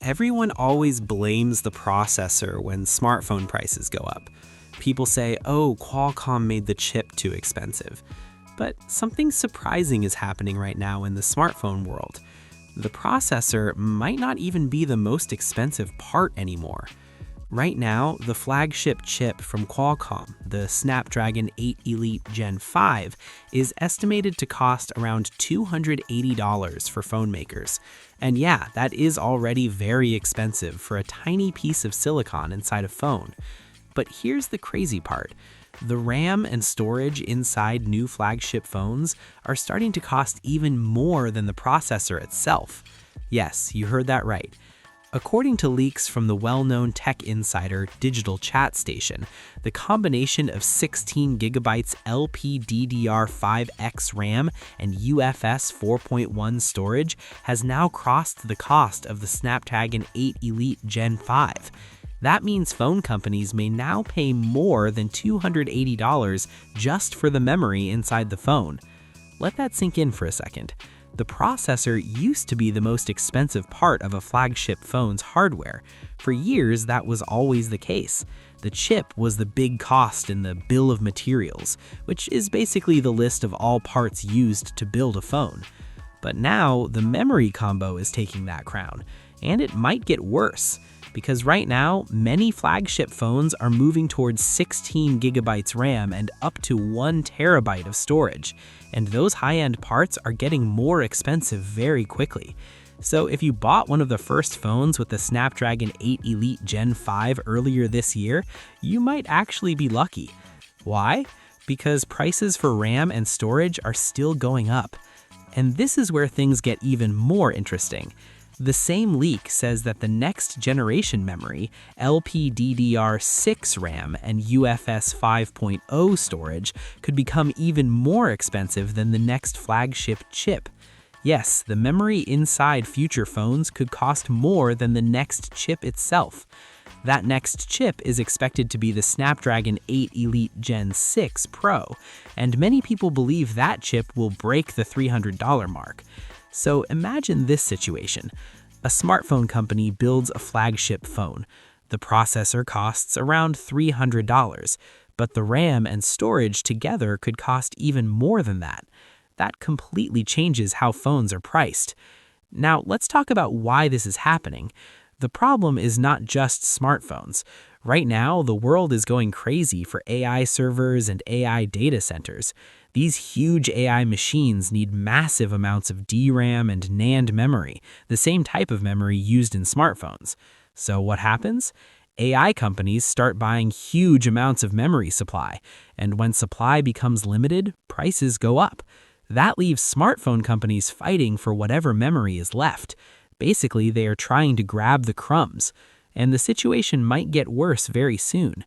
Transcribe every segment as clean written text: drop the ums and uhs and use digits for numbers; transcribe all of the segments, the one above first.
Everyone always blames the processor when smartphone prices go up. People say, oh, Qualcomm made the chip too expensive. But something surprising is happening right now in the smartphone world. The processor might not even be the most expensive part anymore. Right now, the flagship chip from Qualcomm, the Snapdragon 8 Elite Gen 5, is estimated to cost around $280 for phone makers. And yeah, that is already very expensive for a tiny piece of silicon inside a phone. But here's the crazy part. The RAM and storage inside new flagship phones are starting to cost even more than the processor itself. Yes, you heard that right. According to leaks from the well-known tech insider Digital Chat Station, the combination of 16GB LPDDR5X RAM and UFS 4.1 storage has now crossed the cost of the Snapdragon 8 Elite Gen 5. That means phone companies may now pay more than $280 just for the memory inside the phone. Let that sink in for a second. The processor used to be the most expensive part of a flagship phone's hardware. For years, that was always the case. The chip was the big cost in the bill of materials, which is basically the list of all parts used to build a phone. But now, the memory combo is taking that crown, and it might get worse. Because right now, many flagship phones are moving towards 16GB RAM and up to 1TB of storage, and those high-end parts are getting more expensive very quickly. So if you bought one of the first phones with the Snapdragon 8 Elite Gen 5 earlier this year, you might actually be lucky. Why? Because prices for RAM and storage are still going up. And this is where things get even more interesting. The same leak says that the next generation memory, LPDDR6 RAM and UFS 5.0 storage, could become even more expensive than the next flagship chip. Yes, the memory inside future phones could cost more than the next chip itself. That next chip is expected to be the Snapdragon 8 Elite Gen 6 Pro, and many people believe that chip will break the $300 mark. So imagine this situation. A smartphone company builds a flagship phone. The processor costs around $300, but the RAM and storage together could cost even more than that. That completely changes how phones are priced. Now, let's talk about why this is happening. The problem is not just smartphones. Right now, the world is going crazy for AI servers and AI data centers. These huge AI machines need massive amounts of DRAM and NAND memory, the same type of memory used in smartphones. So what happens? AI companies start buying huge amounts of memory supply, and when supply becomes limited, prices go up. That leaves smartphone companies fighting for whatever memory is left. Basically, they are trying to grab the crumbs, and the situation might get worse very soon.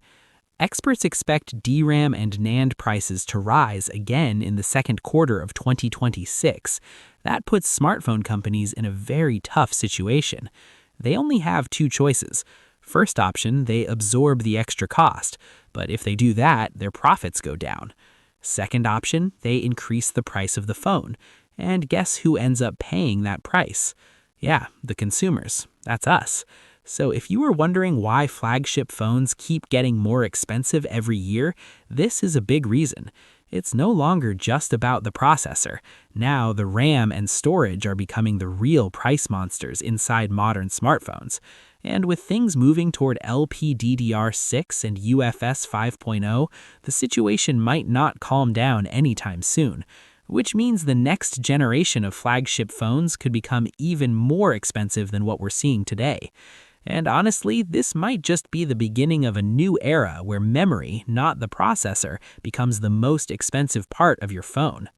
Experts expect DRAM and NAND prices to rise again in the second quarter of 2026. That puts smartphone companies in a very tough situation. They only have two choices. First option, they absorb the extra cost, but if they do that, their profits go down. Second option, they increase the price of the phone. And guess who ends up paying that price? Yeah, the consumers. That's us. So if you were wondering why flagship phones keep getting more expensive every year, this is a big reason. It's no longer just about the processor. Now the RAM and storage are becoming the real price monsters inside modern smartphones. And with things moving toward LPDDR6 and UFS 5.0, the situation might not calm down anytime soon. Which means the next generation of flagship phones could become even more expensive than what we're seeing today. And honestly, this might just be the beginning of a new era where memory, not the processor, becomes the most expensive part of your phone.